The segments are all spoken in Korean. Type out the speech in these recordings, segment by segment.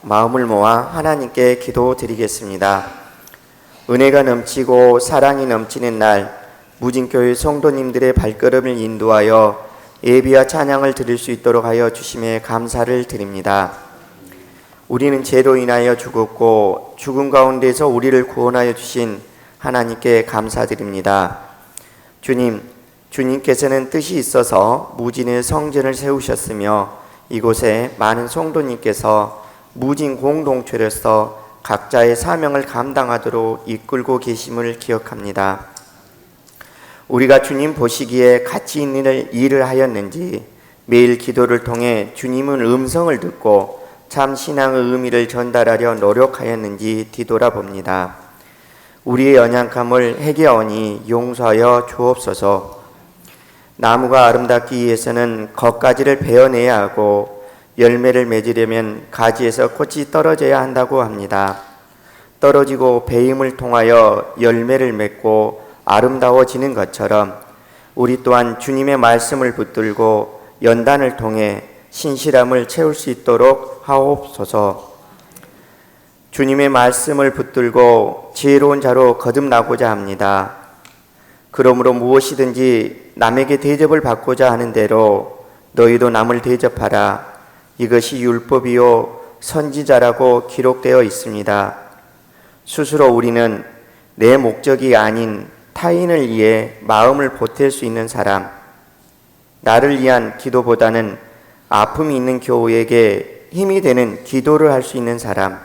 마음을 모아 하나님께 기도드리겠습니다. 은혜가 넘치고 사랑이 넘치는 날 무진교회 성도님들의 발걸음을 인도하여 예비와 찬양을 드릴 수 있도록 하여 주심에 감사를 드립니다. 우리는 죄로 인하여 죽었고 죽음 가운데서 우리를 구원하여 주신 하나님께 감사드립니다. 주님께서는 뜻이 있어서 무진의 성전을 세우셨으며 이곳에 많은 성도님께서 무진 공동체로서 각자의 사명을 감당하도록 이끌고 계심을 기억합니다. 우리가 주님 보시기에 가치 있는 일을 하였는지 매일 기도를 통해 주님의 음성을 듣고 참 신앙의 의미를 전달하려 노력하였는지 뒤돌아봅니다. 우리의 연약함을 회개하오니 용서하여 주옵소서. 나무가 아름답기 위해서는 겉가지를 베어내야 하고 열매를 맺으려면 가지에서 꽃이 떨어져야 한다고 합니다. 떨어지고 베임을 통하여 열매를 맺고 아름다워지는 것처럼 우리 또한 주님의 말씀을 붙들고 연단을 통해 신실함을 채울 수 있도록 하옵소서. 주님의 말씀을 붙들고 지혜로운 자로 거듭나고자 합니다. 그러므로 무엇이든지 남에게 대접을 받고자 하는 대로 너희도 남을 대접하라. 이것이 율법이요 선지자라고 기록되어 있습니다. 스스로 우리는 내 목적이 아닌 타인을 위해 마음을 보탤 수 있는 사람, 나를 위한 기도보다는 아픔이 있는 교우에게 힘이 되는 기도를 할 수 있는 사람,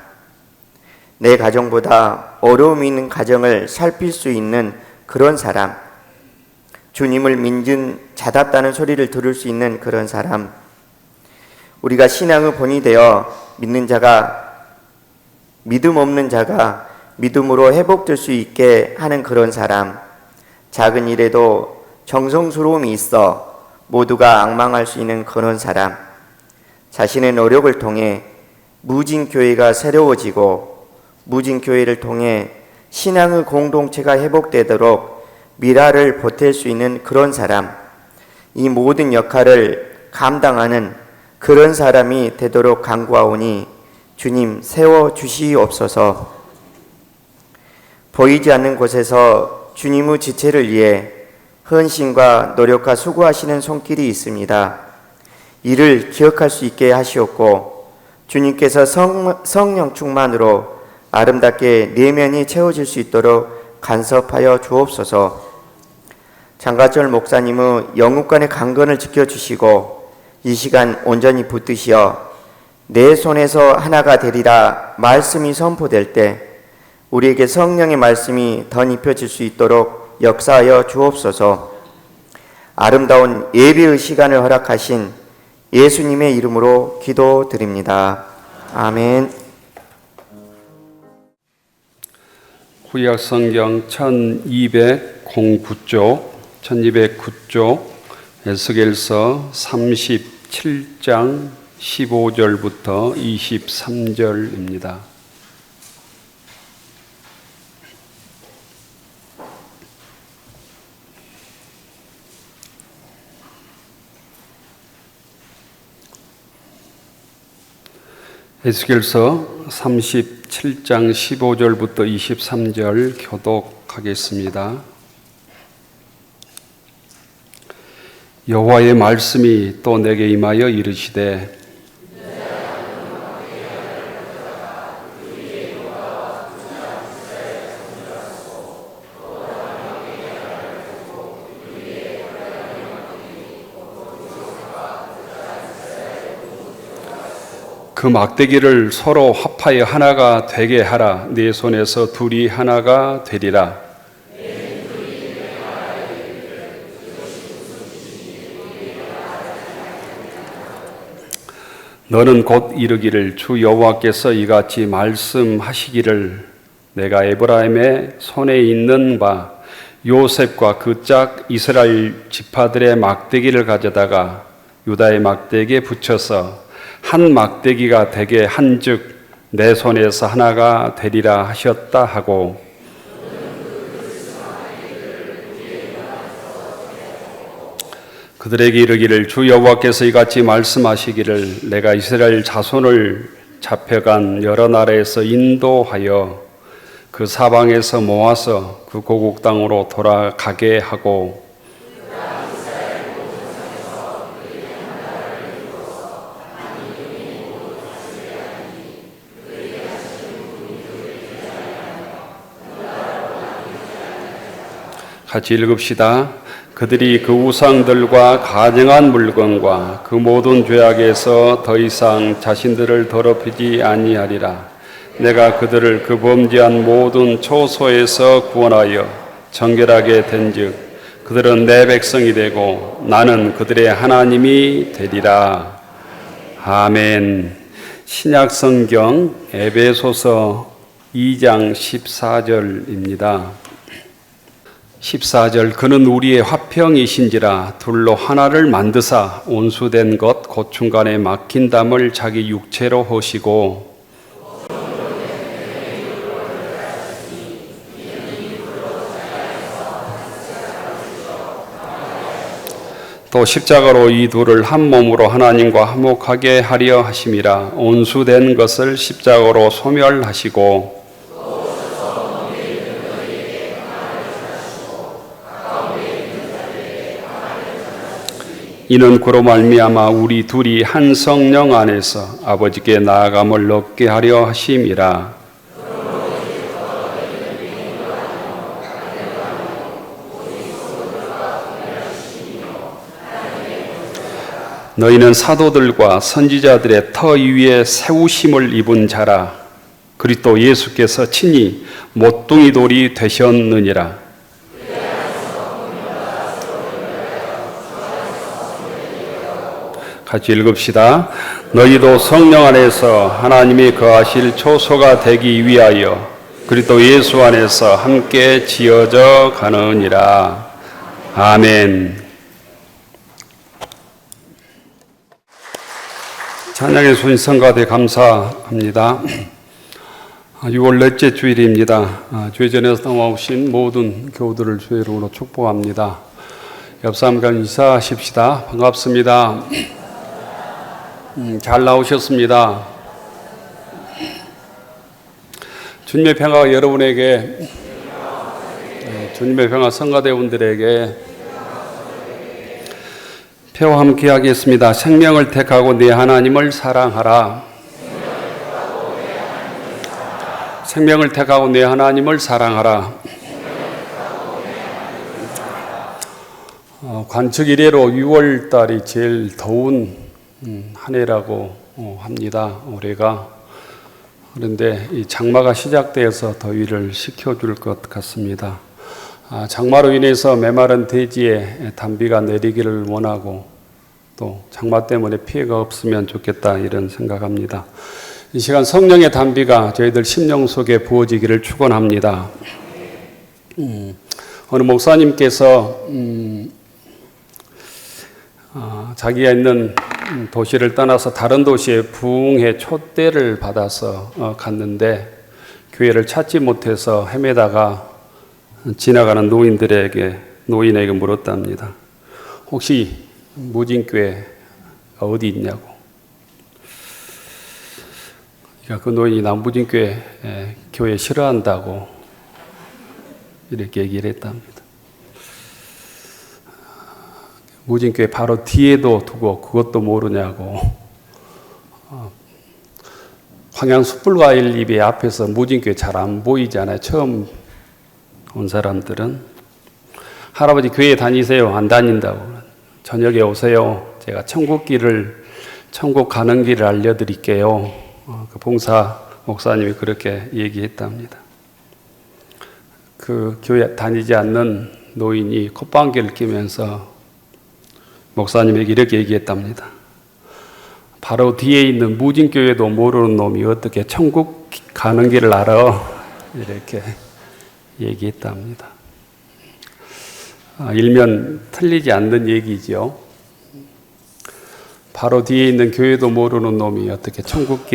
내 가정보다 어려움이 있는 가정을 살필 수 있는 그런 사람, 주님을 믿는 자답다는 소리를 들을 수 있는 그런 사람, 우리가 신앙의 본이 되어 믿는 자가 믿음 없는 자가 믿음으로 회복될 수 있게 하는 그런 사람, 작은 일에도 정성스러움이 있어 모두가 앙망할 수 있는 그런 사람, 자신의 노력을 통해 무진교회가 새로워지고 무진교회를 통해 신앙의 공동체가 회복되도록 미라를 보탤 수 있는 그런 사람, 이 모든 역할을 감당하는 그런 사람이 되도록 간구하오니 주님 세워주시옵소서. 보이지 않는 곳에서 주님의 지체를 위해 헌신과 노력과 수고하시는 손길이 있습니다. 이를 기억할 수 있게 하시옵고 주님께서 성령 충만으로 아름답게 내면이 채워질 수 있도록 간섭하여 주옵소서. 장가철 목사님의 영육간의 강건을 지켜주시고 이 시간 온전히 붙드시어 내 손에서 하나가 되리라 말씀이 선포될 때 우리에게 성령의 말씀이 덧입혀질 수 있도록 역사하여 주옵소서. 아름다운 예배의 시간을 허락하신 예수님의 이름으로 기도드립니다. 아멘. 구약 성경 1209쪽 에스겔서 37장 15절부터 23절입니다. 에스겔서 37장 15절부터 23절 교독하겠습니다. 여호와의 말씀이 또 내게 임하여 이르시되 그 막대기를 서로 합하여 하나가 되게 하라. 네 손에서 둘이 하나가 되리라. 너는 곧 이르기를 주 여호와께서 이같이 말씀하시기를 내가 에브라임의 손에 있는 바 요셉과 그 짝 이스라엘 지파들의 막대기를 가져다가 유다의 막대기에 붙여서 한 막대기가 되게 한즉 내 손에서 하나가 되리라 하셨다 하고 그들에게 이르기를 주 여호와께서 이같이 말씀하시기를 내가 이스라엘 자손을 잡혀간 여러 나라에서 인도하여 그 사방에서 모아서 그 고국 땅으로 돌아가게 하고 같이 읽읍시다. 그들이 그 우상들과 가증한 물건과 그 모든 죄악에서 더 이상 자신들을 더럽히지 아니하리라. 내가 그들을 그 범죄한 모든 초소에서 구원하여 정결하게 된즉 그들은 내 백성이 되고 나는 그들의 하나님이 되리라. 아멘. 신약 성경 에베소서 2장 14절입니다. 14절 그는 우리의 화평이신지라 둘로 하나를 만드사 온수된 것 곧 중간에 막힌 담을 자기 육체로 허시고 또 십자가로 이 둘을 한 몸으로 하나님과 화목하게 하려 하심이라. 온수된 것을 십자가로 소멸하시고 이는 그로 말미암아 우리 둘이 한 성령 안에서 아버지께 나아감을 얻게 하려 하심이라. 너희는 사도들과 선지자들의 터 위에 세우심을 입은 자라. 그리스도 예수께서 친히 모퉁이 돌이 되셨느니라. 같이 읽읍시다. 너희도 성령 안에서 하나님이 거하실 초소가 되기 위하여 그리스도 예수 안에서 함께 지어져 가느니라. 아멘. 찬양의 손 성가대 감사합니다. 6월 넷째 주일입니다. 주회전에서 나오신 모든 교우들을 주의 이름으로 축복합니다. 옆 사람과 인사하십시다. 반갑습니다. 잘 나오셨습니다. 주님의 평화가 여러분에게, 주님의 평화 성가대원들에게 표와 함께 하겠습니다. 생명을 택하고 내 하나님을 사랑하라. 생명을 택하고 내 하나님을 사랑하라. 관측 이래로 6월 달이 제일 더운 한 해라고 합니다. 올해가. 그런데 이 장마가 시작되어서 더위를 식혀줄 것 같습니다. 장마로 인해서 메마른 대지에 단비가 내리기를 원하고 또 장마 때문에 피해가 없으면 좋겠다 이런 생각합니다. 이 시간 성령의 단비가 저희들 심령 속에 부어지기를 축원합니다. 어느 목사님께서 자기가 있는 도시를 떠나서 다른 도시에 부흥회 초대를 받아서 갔는데 교회를 찾지 못해서 헤매다가 지나가는 노인에게 물었답니다. 혹시 무진교회 어디 있냐고. 그러니까 그 노인이 나 무진교회 교회 싫어한다고 이렇게 얘기를 했답니다. 무진교회 바로 뒤에도 두고 그것도 모르냐고. 황양 숯불과일잎의 앞에서 무진교회 잘 안 보이잖아요. 처음 온 사람들은. 할아버지 교회 다니세요? 안 다닌다고. 저녁에 오세요. 제가 천국 가는 길을 알려드릴게요. 그 봉사 목사님이 그렇게 얘기했답니다. 그 교회 다니지 않는 노인이 콧방귀를 뀌면서 목사님에게 이렇게 얘기했답니다. 바로 뒤에 있는 무진교회도 모르는 놈이 어떻게 천국 가는 길을 알아? 이렇게 얘기했답니다. 일면 틀리지 않는 얘기죠. 바로 뒤에 있는 교회도 모르는 놈이 어떻게 천국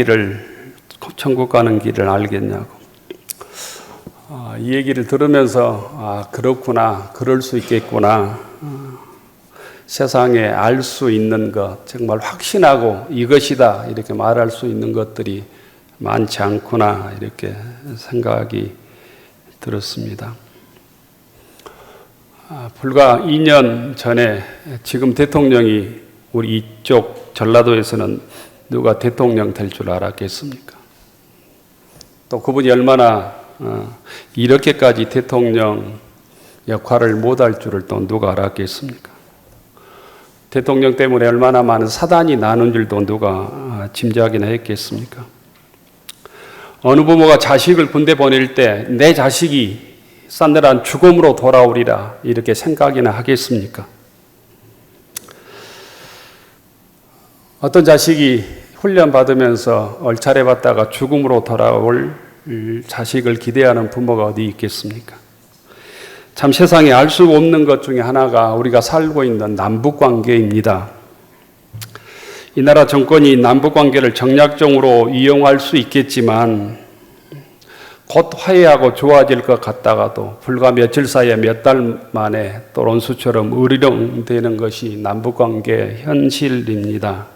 가는 길을 알겠냐고. 이 얘기를 들으면서 그렇구나, 그럴 수 있겠구나. 세상에 알 수 있는 것, 정말 확신하고 이것이다 이렇게 말할 수 있는 것들이 많지 않구나 이렇게 생각이 들었습니다. 불과 2년 전에 지금 대통령이 우리 이쪽 전라도에서는 누가 대통령 될 줄 알았겠습니까? 또 그분이 얼마나 이렇게까지 대통령 역할을 못할 줄을 또 누가 알았겠습니까? 대통령 때문에 얼마나 많은 사단이 나는 줄도 누가 짐작이나 했겠습니까? 어느 부모가 자식을 군대 보낼 때 내 자식이 싸늘한 죽음으로 돌아오리라 이렇게 생각이나 하겠습니까? 어떤 자식이 훈련받으면서 얼차려 받다가 죽음으로 돌아올 자식을 기대하는 부모가 어디 있겠습니까? 참 세상에 알 수 없는 것 중에 하나가 우리가 살고 있는 남북관계입니다. 이 나라 정권이 남북관계를 정략적으로 이용할 수 있겠지만 곧 화해하고 좋아질 것 같다가도 불과 며칠 사이에 몇 달 만에 또 론수처럼 으리렁대는 것이 남북관계 현실입니다.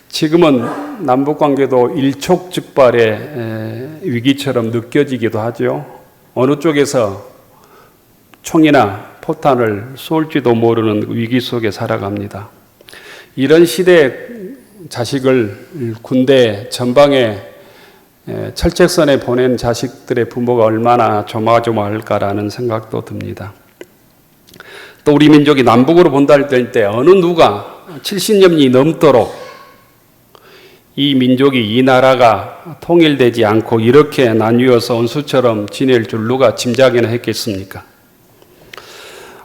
지금은 남북관계도 일촉즉발의 위기처럼 느껴지기도 하죠. 어느 쪽에서 총이나 포탄을 쏠지도 모르는 위기 속에 살아갑니다. 이런 시대에 자식을 군대 전방에 철책선에 보낸 자식들의 부모가 얼마나 조마조마할까라는 생각도 듭니다. 또 우리 민족이 남북으로 본다 할 때 어느 누가 70년이 넘도록 이 민족이 이 나라가 통일되지 않고 이렇게 나뉘어서 원수처럼 지낼 줄 누가 짐작이나 했겠습니까?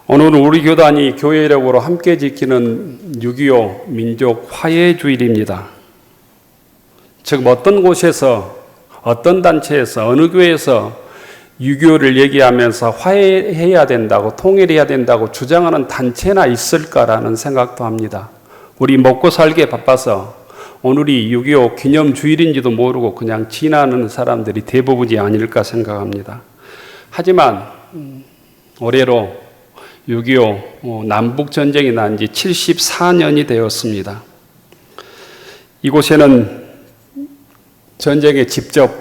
오늘은 우리 교단이 교회 이력으로 함께 지키는 6.25 민족 화해주일입니다. 즉 어떤 곳에서 어떤 단체에서 어느 교회에서 6.25를 얘기하면서 화해해야 된다고 통일해야 된다고 주장하는 단체나 있을까라는 생각도 합니다. 우리 먹고 살기에 바빠서 오늘이 6.25 기념주일인지도 모르고 그냥 지나는 사람들이 대부분이 아닐까 생각합니다. 하지만 올해로 6.25 남북전쟁이 난 지 74년이 되었습니다. 이곳에는 전쟁에 직접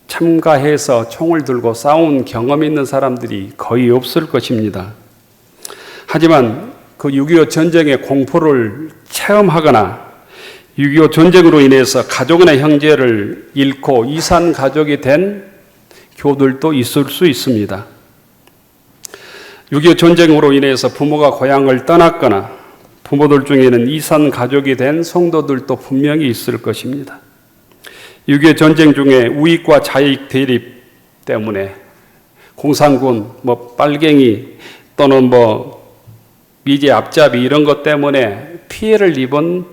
참가해서 총을 들고 싸운 경험 있는 사람들이 거의 없을 것입니다. 하지만 그 6.25 전쟁의 공포를 체험하거나 6.25 전쟁으로 인해서 가족이나 형제를 잃고 이산 가족이 된 교들도 있을 수 있습니다. 6.25 전쟁으로 인해서 부모가 고향을 떠났거나 부모들 중에는 이산 가족이 된 성도들도 분명히 있을 것입니다. 6.25 전쟁 중에 우익과 좌익 대립 때문에 공산군, 빨갱이 또는 미제 앞잡이 이런 것 때문에 피해를 입은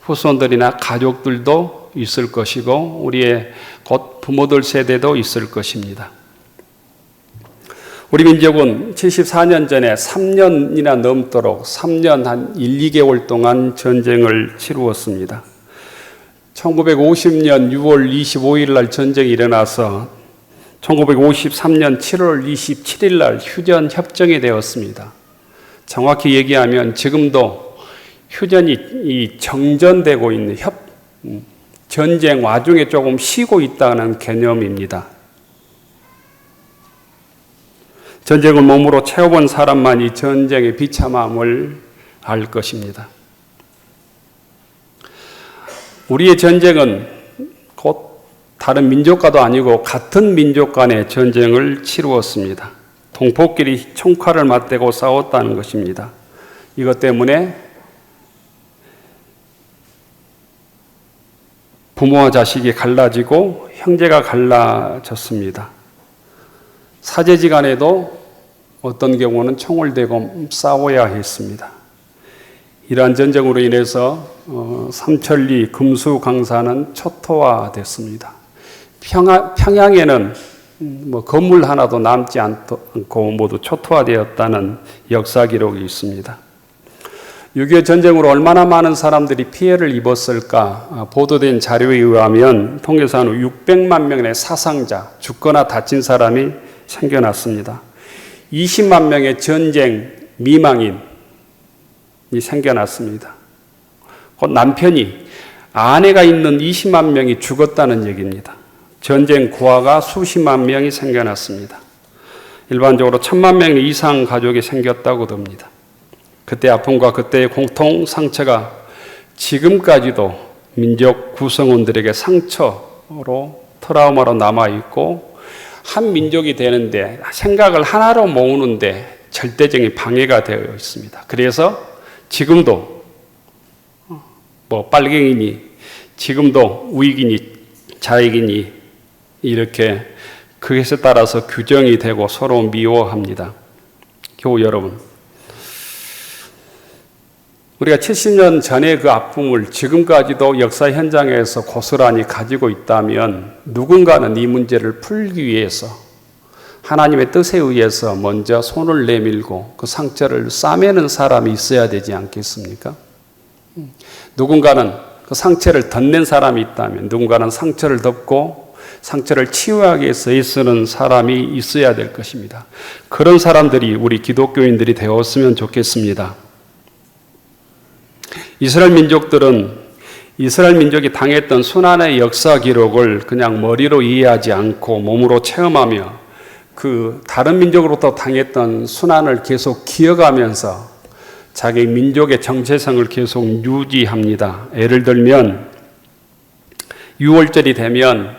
후손들이나 가족들도 있을 것이고 우리의 곧 부모들 세대도 있을 것입니다. 우리 민족은 74년 전에 3년이나 넘도록 3년 한 1, 2개월 동안 전쟁을 치루었습니다. 1950년 6월 25일 날 전쟁이 일어나서 1953년 7월 27일 날 휴전 협정이 되었습니다. 정확히 얘기하면 지금도 휴전이 정전되고 있는 전쟁 와중에 조금 쉬고 있다는 개념입니다. 전쟁을 몸으로 채워본 사람만이 전쟁의 비참함을 알 것입니다. 우리의 전쟁은 곧 다른 민족과도 아니고 같은 민족 간의 전쟁을 치루었습니다. 동포끼리 총칼을 맞대고 싸웠다는 것입니다. 이것 때문에 부모와 자식이 갈라지고 형제가 갈라졌습니다. 사제지간에도 어떤 경우는 총을 대고 싸워야 했습니다. 이러한 전쟁으로 인해서 삼천리 금수강산은 초토화됐습니다. 평양에는 건물 하나도 남지 않고 모두 초토화되었다는 역사 기록이 있습니다. 6.25 전쟁으로 얼마나 많은 사람들이 피해를 입었을까 보도된 자료에 의하면 통계상 600만 명의 사상자, 죽거나 다친 사람이 생겨났습니다. 20만 명의 전쟁 미망인이 생겨났습니다. 곧 남편이 아내가 있는 20만 명이 죽었다는 얘기입니다. 전쟁 고아가 수십만 명이 생겨났습니다. 일반적으로 1000만 명 이상 가족이 생겼다고 듭니다. 그때 아픔과 그때의 공통 상처가 지금까지도 민족 구성원들에게 상처로 트라우마로 남아있고 한 민족이 되는데 생각을 하나로 모으는데 절대적인 방해가 되어 있습니다. 그래서 지금도 빨갱이니 지금도 우익이니 좌익이니 이렇게 그것에 따라서 규정이 되고 서로 미워합니다. 교우 여러분, 우리가 70년 전의 그 아픔을 지금까지도 역사 현장에서 고스란히 가지고 있다면 누군가는 이 문제를 풀기 위해서 하나님의 뜻에 의해서 먼저 손을 내밀고 그 상처를 싸매는 사람이 있어야 되지 않겠습니까? 누군가는 그 상처를 덧낸 사람이 있다면 누군가는 상처를 덮고 상처를 치유하기 위해서 애쓰는 사람이 있어야 될 것입니다. 그런 사람들이 우리 기독교인들이 되었으면 좋겠습니다. 이스라엘 민족이 당했던 순환의 역사 기록을 그냥 머리로 이해하지 않고 몸으로 체험하며 그 다른 민족으로부터 당했던 순환을 계속 기억하면서 자기 민족의 정체성을 계속 유지합니다. 예를 들면 6월절이 되면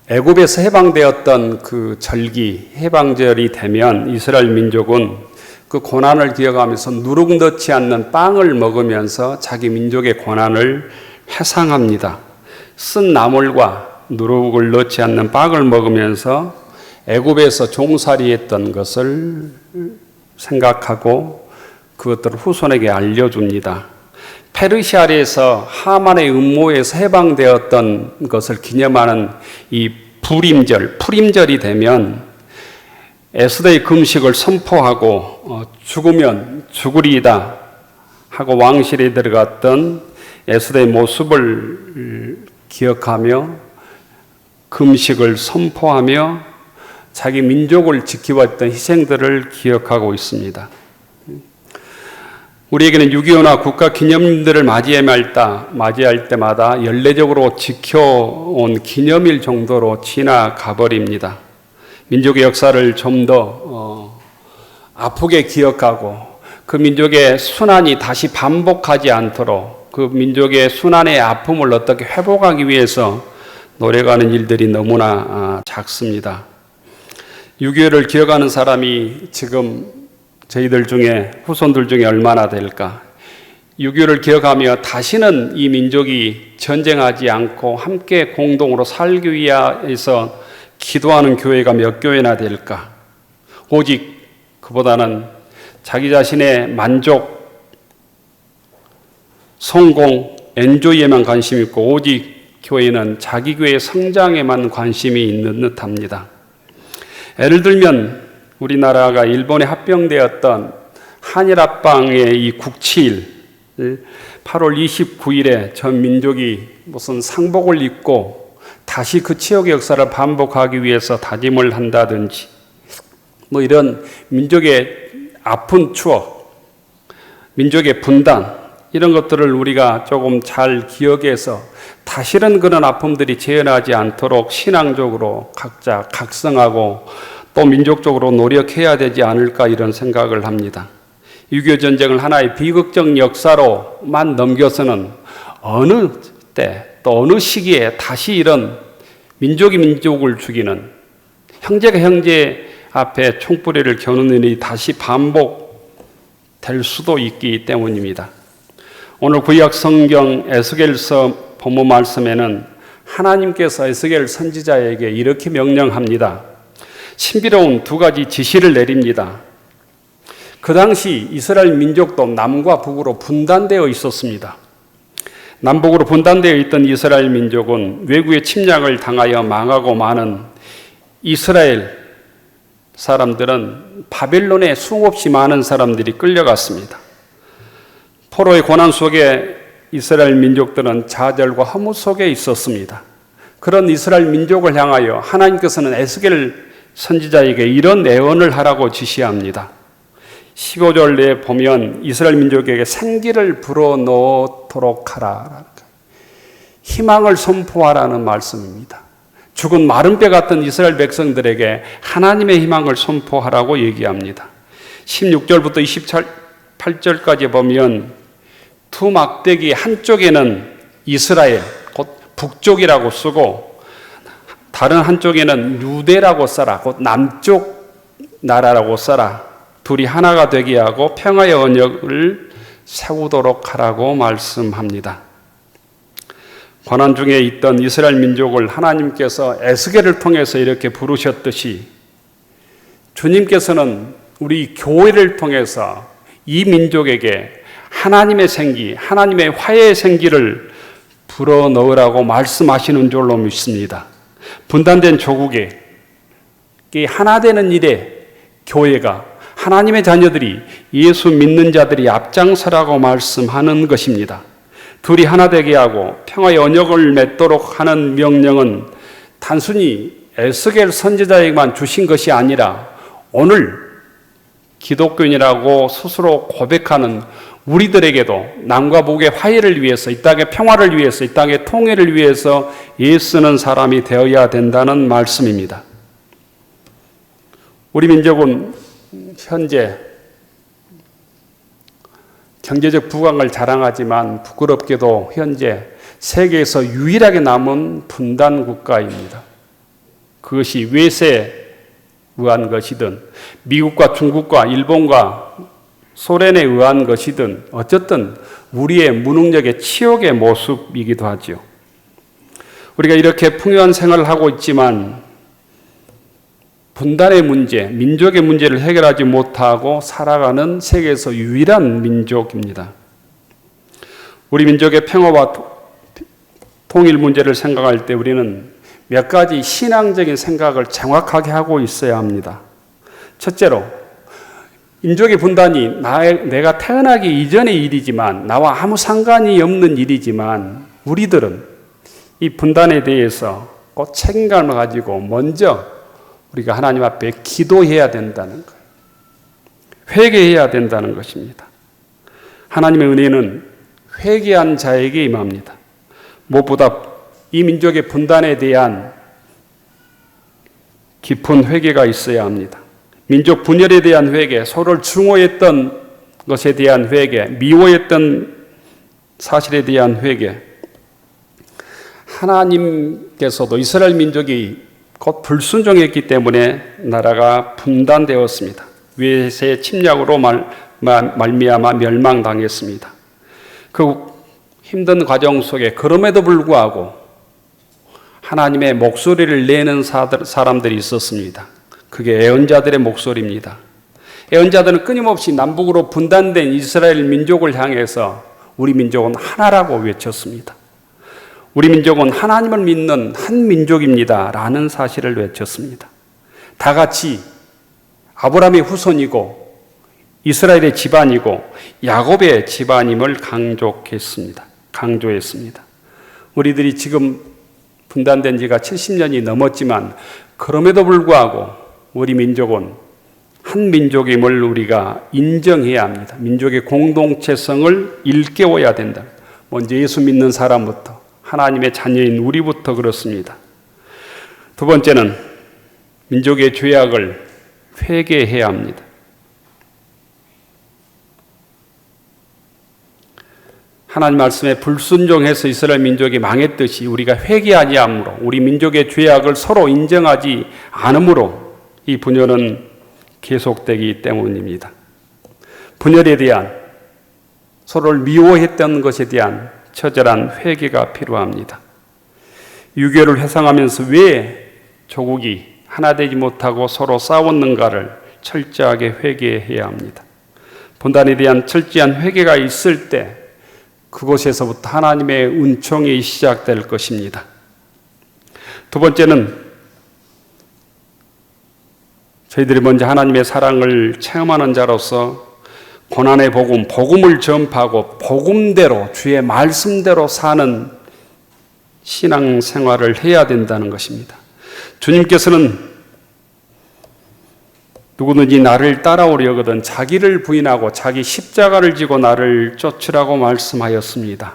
애굽에서 해방되었던 그 절기, 해방절이 되면 이스라엘 민족은 그 고난을 기억하면서 누룩 넣지 않는 빵을 먹으면서 자기 민족의 고난을 회상합니다. 쓴 나물과 누룩을 넣지 않는 빵을 먹으면서 애굽에서 종살이했던 것을 생각하고 그것들을 후손에게 알려줍니다. 페르시아에서 하만의 음모에서 해방되었던 것을 기념하는 이 푸림절이 되면 에스더의 금식을 선포하고 죽으면 죽으리이다 하고 왕실에 들어갔던 에스더의 모습을 기억하며 금식을 선포하며 자기 민족을 지키왔던 희생들을 기억하고 있습니다. 우리에게는 6.25나 국가기념일들을 맞이할 때마다 연례적으로 지켜온 기념일 정도로 지나가 버립니다. 민족의 역사를 좀 더 아프게 기억하고 그 민족의 순환이 다시 반복하지 않도록 그 민족의 순환의 아픔을 어떻게 회복하기 위해서 노력하는 일들이 너무나 작습니다. 6.25를 기억하는 사람이 지금 저희들 중에 후손들 중에 얼마나 될까? 6.25를 기억하며 다시는 이 민족이 전쟁하지 않고 함께 공동으로 살기 위해서 기도하는 교회가 몇 교회나 될까? 오직 그보다는 자기 자신의 만족, 성공, 엔조이에만 관심이 있고 오직 교회는 자기 교회의 성장에만 관심이 있는 듯합니다. 예를 들면 우리나라가 일본에 합병되었던 한일합방의 이 국치일 8월 29일에 전 민족이 무슨 상복을 입고 다시 그 치욕의 역사를 반복하기 위해서 다짐을 한다든지 이런 민족의 아픈 추억, 민족의 분단 이런 것들을 우리가 조금 잘 기억해서 다시는 그런 아픔들이 재현하지 않도록 신앙적으로 각자 각성하고 또 민족적으로 노력해야 되지 않을까 이런 생각을 합니다. 6.25 전쟁을 하나의 비극적 역사로만 넘겨서는 어느 때 또 어느 시기에 다시 이런 민족이 민족을 죽이는 형제가 형제 앞에 총뿌리를 겨누는 일이 다시 반복될 수도 있기 때문입니다. 오늘 구약 성경 에스겔서 본문 말씀에는 하나님께서 에스겔 선지자에게 이렇게 명령합니다. 신비로운 두 가지 지시를 내립니다. 그 당시 이스라엘 민족도 남과 북으로 분단되어 있었습니다. 남북으로 분단되어 있던 이스라엘 민족은 외국의 침략을 당하여 망하고 마는 이스라엘 사람들은 바벨론에 수없이 많은 사람들이 끌려갔습니다. 포로의 고난 속에 이스라엘 민족들은 좌절과 허무 속에 있었습니다. 그런 이스라엘 민족을 향하여 하나님께서는 에스겔 선지자에게 이런 애언을 하라고 지시합니다. 15절에 보면 이스라엘 민족에게 생기를 불어넣도록 하라. 희망을 선포하라는 말씀입니다. 죽은 마른 뼈 같은 이스라엘 백성들에게 하나님의 희망을 선포하라고 얘기합니다. 16절부터 28절까지 보면 두 막대기 한쪽에는 이스라엘, 곧 북쪽이라고 쓰고 다른 한쪽에는 유대라고 써라, 곧 남쪽 나라라고 써라. 둘이 하나가 되게 하고 평화의 언약을 세우도록 하라고 말씀합니다. 고난 중에 있던 이스라엘 민족을 하나님께서 에스겔을 통해서 이렇게 부르셨듯이 주님께서는 우리 교회를 통해서 이 민족에게 하나님의 생기, 하나님의 화해의 생기를 불어넣으라고 말씀하시는 줄로 믿습니다. 분단된 조국에 하나 되는 일에 교회가, 하나님의 자녀들이, 예수 믿는 자들이 앞장서라고 말씀하는 것입니다. 둘이 하나 되게 하고 평화의 언약을 맺도록 하는 명령은 단순히 에스겔 선지자에게만 주신 것이 아니라 오늘 기독교인이라고 스스로 고백하는 우리들에게도 남과 북의 화해를 위해서, 이 땅의 평화를 위해서, 이 땅의 통일을 위해서 애쓰는 사람이 되어야 된다는 말씀입니다. 우리 민족은 현재 경제적 부강을 자랑하지만 부끄럽게도 현재 세계에서 유일하게 남은 분단 국가입니다. 그것이 외세에 의한 것이든 미국과 중국과 일본과 소련에 의한 것이든 어쨌든 우리의 무능력의 치욕의 모습이기도 하죠. 우리가 이렇게 풍요한 생활을 하고 있지만 분단의 문제, 민족의 문제를 해결하지 못하고 살아가는 세계에서 유일한 민족입니다. 우리 민족의 평화와 통일 문제를 생각할 때 우리는 몇 가지 신앙적인 생각을 정확하게 하고 있어야 합니다. 첫째로, 민족의 분단이 내가 태어나기 이전의 일이지만, 나와 아무 상관이 없는 일이지만, 우리들은 이 분단에 대해서 꼭 책임감을 가지고 먼저 우리가 하나님 앞에 기도해야 된다는 거예요. 회개해야 된다는 것입니다. 하나님의 은혜는 회개한 자에게 임합니다. 무엇보다 이 민족의 분단에 대한 깊은 회개가 있어야 합니다. 민족 분열에 대한 회개, 서로를 증오했던 것에 대한 회개, 미워했던 사실에 대한 회개. 하나님께서도 이스라엘 민족이 곧 불순종했기 때문에 나라가 분단되었습니다. 외세 침략으로 말미암아 멸망당했습니다. 그 힘든 과정 속에 그럼에도 불구하고 하나님의 목소리를 내는 사람들이 있었습니다. 그게 예언자들의 목소리입니다. 예언자들은 끊임없이 남북으로 분단된 이스라엘 민족을 향해서 우리 민족은 하나라고 외쳤습니다. 우리 민족은 하나님을 믿는 한 민족입니다 라는 사실을 외쳤습니다. 다 같이 아브라함의 후손이고 이스라엘의 집안이고 야곱의 집안임을 강조했습니다. 우리들이 지금 분단된 지가 70년이 넘었지만 그럼에도 불구하고 우리 민족은 한 민족임을 우리가 인정해야 합니다. 민족의 공동체성을 일깨워야 된다. 먼저 예수 믿는 사람부터, 하나님의 자녀인 우리부터 그렇습니다. 두 번째는 민족의 죄악을 회개해야 합니다. 하나님 말씀에 불순종해서 이스라엘 민족이 망했듯이 우리가 회개하지 않으므로, 우리 민족의 죄악을 서로 인정하지 않으므로 이 분열은 계속되기 때문입니다. 분열에 대한, 서로를 미워했던 것에 대한 처절한 회개가 필요합니다. 유교를 회상하면서 왜 조국이 하나 되지 못하고 서로 싸웠는가를 철저하게 회개해야 합니다. 분단에 대한 철저한 회개가 있을 때 그곳에서부터 하나님의 은총이 시작될 것입니다. 두 번째는 저희들이 먼저 하나님의 사랑을 체험하는 자로서 고난의 복음, 복음을 전파하고 복음대로, 주의 말씀대로 사는 신앙생활을 해야 된다는 것입니다. 주님께서는 누구든지 나를 따라오려거든 자기를 부인하고 자기 십자가를 지고 나를 쫓으라고 말씀하였습니다.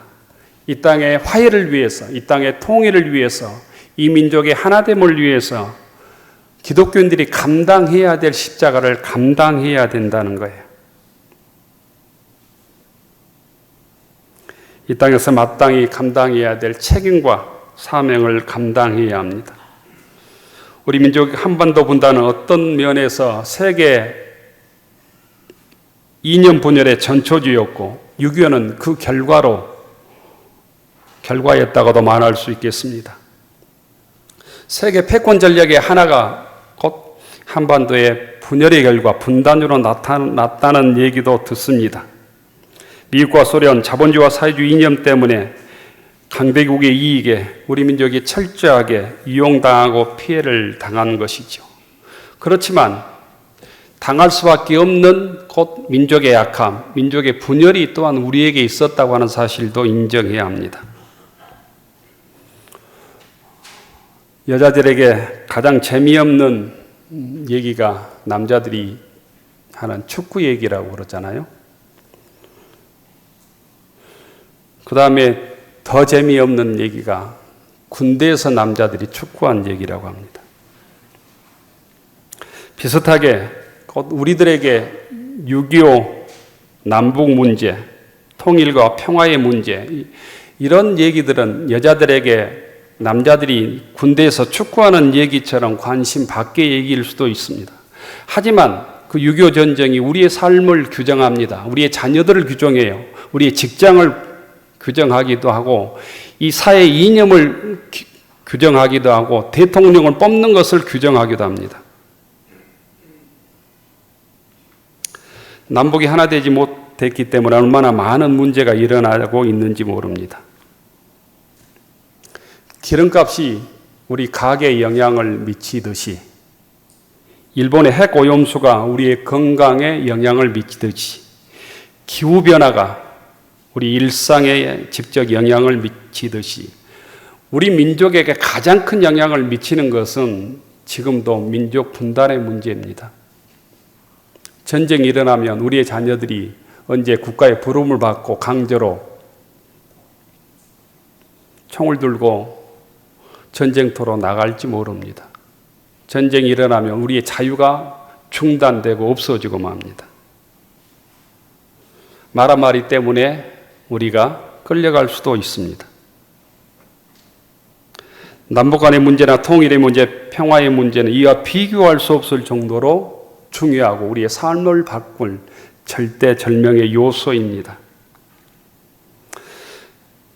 이 땅의 화해를 위해서, 이 땅의 통일을 위해서, 이 민족의 하나됨을 위해서 기독교인들이 감당해야 될 십자가를 감당해야 된다는 거예요. 이 땅에서 마땅히 감당해야 될 책임과 사명을 감당해야 합니다. 우리 민족이 한반도 분단은 어떤 면에서 세계 이념 분열의 전초지였고 6.25는 그 결과였다고도 말할 수 있겠습니다. 세계 패권 전략의 하나가 곧 한반도의 분열의 결과 분단으로 나타났다는 얘기도 듣습니다. 미국과 소련 자본주의와 사회주의 이념 때문에 강대국의 이익에 우리 민족이 철저하게 이용당하고 피해를 당한 것이죠. 그렇지만 당할 수밖에 없는 곧 민족의 약함, 민족의 분열이 또한 우리에게 있었다고 하는 사실도 인정해야 합니다. 여자들에게 가장 재미없는 얘기가 남자들이 하는 축구 얘기라고 그러잖아요. 그 다음에 더 재미없는 얘기가 군대에서 남자들이 축구한 얘기라고 합니다. 비슷하게 곧 우리들에게 6.25 남북 문제, 통일과 평화의 문제, 이런 얘기들은 여자들에게 남자들이 군대에서 축구하는 얘기처럼 관심 밖의 얘기일 수도 있습니다. 하지만 그 6.25 전쟁이 우리의 삶을 규정합니다. 우리의 자녀들을 규정해요. 우리의 직장을 규정하기도 하고 이 사회 이념을 규정하기도 하고 대통령을 뽑는 것을 규정하기도 합니다. 남북이 하나 되지 못했기 때문에 얼마나 많은 문제가 일어나고 있는지 모릅니다. 기름값이 우리 가계에 영향을 미치듯이 일본의 핵 오염수가 우리의 건강에 영향을 미치듯이 기후변화가 우리 일상에 직접 영향을 미치듯이 우리 민족에게 가장 큰 영향을 미치는 것은 지금도 민족 분단의 문제입니다. 전쟁이 일어나면 우리의 자녀들이 언제 국가의 부름을 받고 강제로 총을 들고 전쟁터로 나갈지 모릅니다. 전쟁이 일어나면 우리의 자유가 중단되고 없어지고 맙니다. 마라마리 때문에 우리가 끌려갈 수도 있습니다. 남북 간의 문제나 통일의 문제, 평화의 문제는 이와 비교할 수 없을 정도로 중요하고 우리의 삶을 바꿀 절대절명의 요소입니다.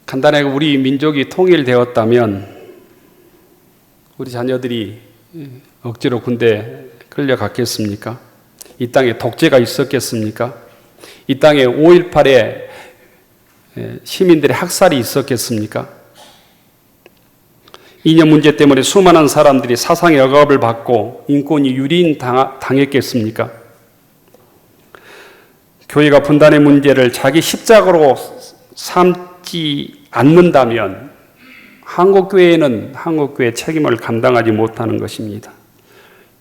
간단하게 우리 민족이 통일되었다면 우리 자녀들이 억지로 군대 끌려갔겠습니까? 이 땅에 독재가 있었겠습니까? 이 땅에 5.18에 시민들의 학살이 있었겠습니까? 이념 문제 때문에 수많은 사람들이 사상의 억압을 받고 인권이 유린당했겠습니까? 교회가 분단의 문제를 자기 십자가로 삼지 않는다면 한국교회는 한국교회의 책임을 감당하지 못하는 것입니다.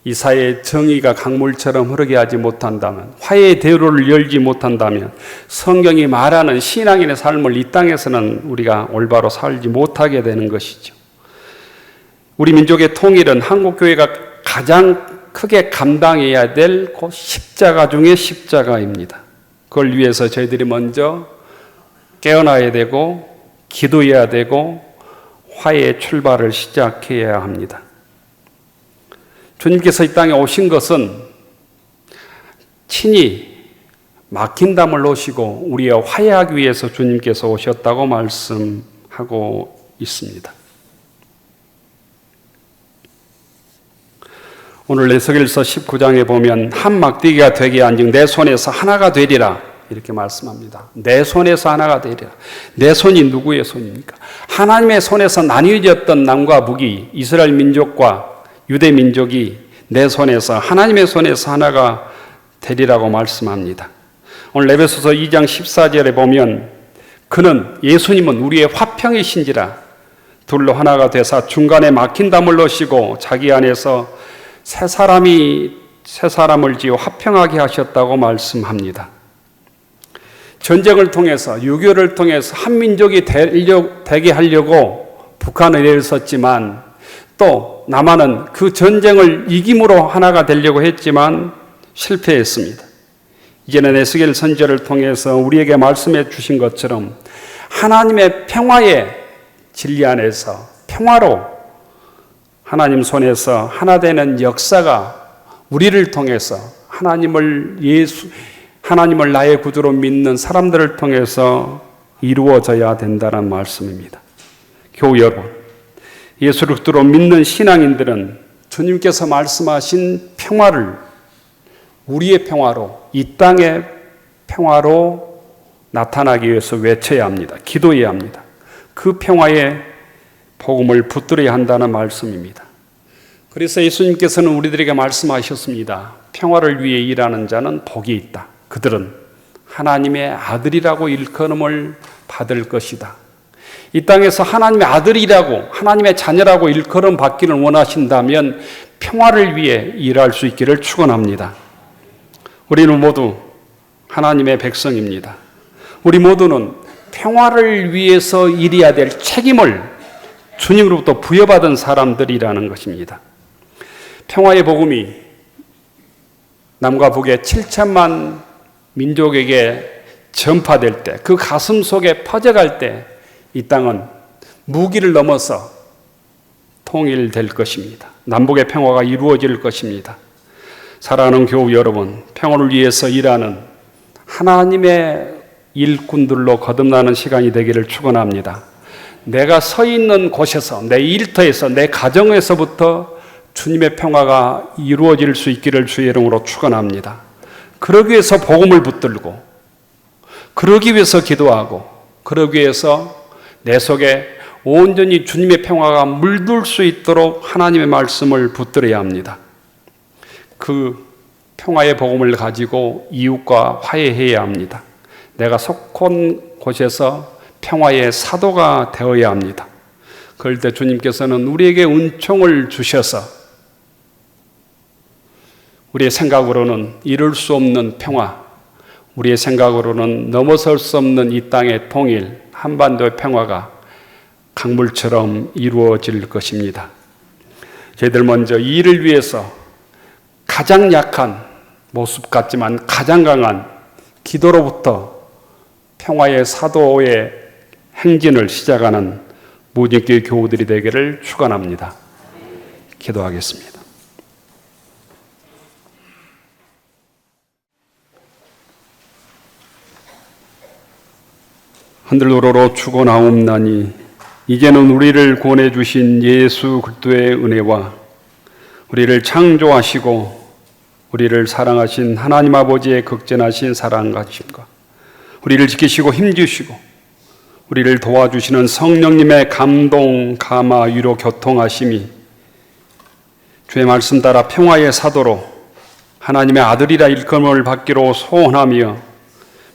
이 사회의 정의가 강물처럼 흐르게 하지 못한다면, 화해의 대로를 열지 못한다면 성경이 말하는 신앙인의 삶을 이 땅에서는 우리가 올바로 살지 못하게 되는 것이죠. 우리 민족의 통일은 한국교회가 가장 크게 감당해야 될 그 십자가 중의 십자가입니다. 그걸 위해서 저희들이 먼저 깨어나야 되고 기도해야 되고 화해의 출발을 시작해야 합니다. 주님께서 이 땅에 오신 것은 친히 막힌 담을 놓으시고 우리와 화해하기 위해서 주님께서 오셨다고 말씀하고 있습니다. 오늘 에스겔서 19장에 보면 한 막대기가 되게 한즉 내 손에서 하나가 되리라 이렇게 말씀합니다. 내 손에서 하나가 되리라. 내 손이 누구의 손입니까? 하나님의 손에서 나뉘어졌던 남과 북이 이스라엘 민족과 유대 민족이 내 손에서 하나님의 손에서 하나가 되리라고 말씀합니다. 오늘 에베소서 2장 14절에 보면 그는 예수님은 우리의 화평이신지라 둘로 하나가 되사 중간에 막힌 담을 놓으시고 자기 안에서 새 사람을 지어 화평하게 하셨다고 말씀합니다. 전쟁을 통해서 6.25를 통해서 한민족이 되게 하려고 북한을 내렸었지만 또 남한은 그 전쟁을 이김으로 하나가 되려고 했지만 실패했습니다. 이제는 에스겔 선지자를 통해서 우리에게 말씀해 주신 것처럼 하나님의 평화의 진리 안에서 평화로 하나님 손에서 하나 되는 역사가 우리를 통해서 하나님을 나의 구주로 믿는 사람들을 통해서 이루어져야 된다는 말씀입니다. 교우 여러분, 예수를 그리스도로 믿는 신앙인들은 주님께서 말씀하신 평화를 우리의 평화로, 이 땅의 평화로 나타나기 위해서 외쳐야 합니다. 기도해야 합니다. 그 평화의 복음을 붙들어야 한다는 말씀입니다. 그래서 예수님께서는 우리들에게 말씀하셨습니다. 평화를 위해 일하는 자는 복이 있다. 그들은 하나님의 아들이라고 일컬음을 받을 것이다. 이 땅에서 하나님의 아들이라고, 하나님의 자녀라고 일컬음 받기를 원하신다면 평화를 위해 일할 수 있기를 축원합니다. 우리는 모두 하나님의 백성입니다. 우리 모두는 평화를 위해서 일해야 될 책임을 주님으로부터 부여받은 사람들이라는 것입니다. 평화의 복음이 남과 북의 7천만 민족에게 전파될 때, 그 가슴 속에 퍼져갈 때 이 땅은 무기를 넘어서 통일될 것입니다. 남북의 평화가 이루어질 것입니다. 사랑하는 교우 여러분, 평화를 위해서 일하는 하나님의 일꾼들로 거듭나는 시간이 되기를 축원합니다. 내가 서 있는 곳에서, 내 일터에서, 내 가정에서부터 주님의 평화가 이루어질 수 있기를 주의 이름으로 축원합니다. 그러기 위해서 복음을 붙들고, 그러기 위해서 기도하고, 그러기 위해서 내 속에 온전히 주님의 평화가 물들 수 있도록 하나님의 말씀을 붙들어야 합니다. 그 평화의 복음을 가지고 이웃과 화해해야 합니다. 내가 속한 곳에서 평화의 사도가 되어야 합니다. 그럴 때 주님께서는 우리에게 은총을 주셔서 우리의 생각으로는 이룰 수 없는 평화, 우리의 생각으로는 넘어설 수 없는 이 땅의 통일, 한반도의 평화가 강물처럼 이루어질 것입니다. 저희들 먼저 이 일을 위해서 가장 약한 모습 같지만 가장 강한 기도로부터 평화의 사도의 행진을 시작하는 무진교회 교우들이 되기를 축원합니다. 기도하겠습니다. 하늘로로 축원하옵나니 이제는 우리를 구원해 주신 예수 그리스도의 은혜와 우리를 창조하시고 우리를 사랑하신 하나님 아버지의 극진하신 사랑하심과 우리를 지키시고 힘주시고 우리를 도와주시는 성령님의 감동, 감화, 위로, 교통하심이 주의 말씀 따라 평화의 사도로 하나님의 아들이라 일컬음을 받기로 소원하며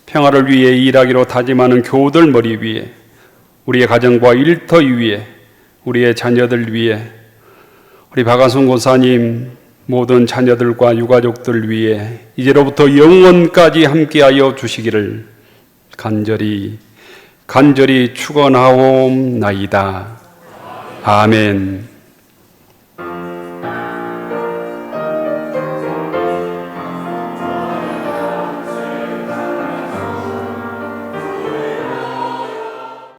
평화를 위해 일하기로 다짐하는 교우들 머리 위에, 우리의 가정과 일터 위에, 우리의 자녀들 위에, 우리 박한순 권사님 모든 자녀들과 유가족들 위해 이제로부터 영원까지 함께하여 주시기를 간절히 축원하옵나이다. 아멘.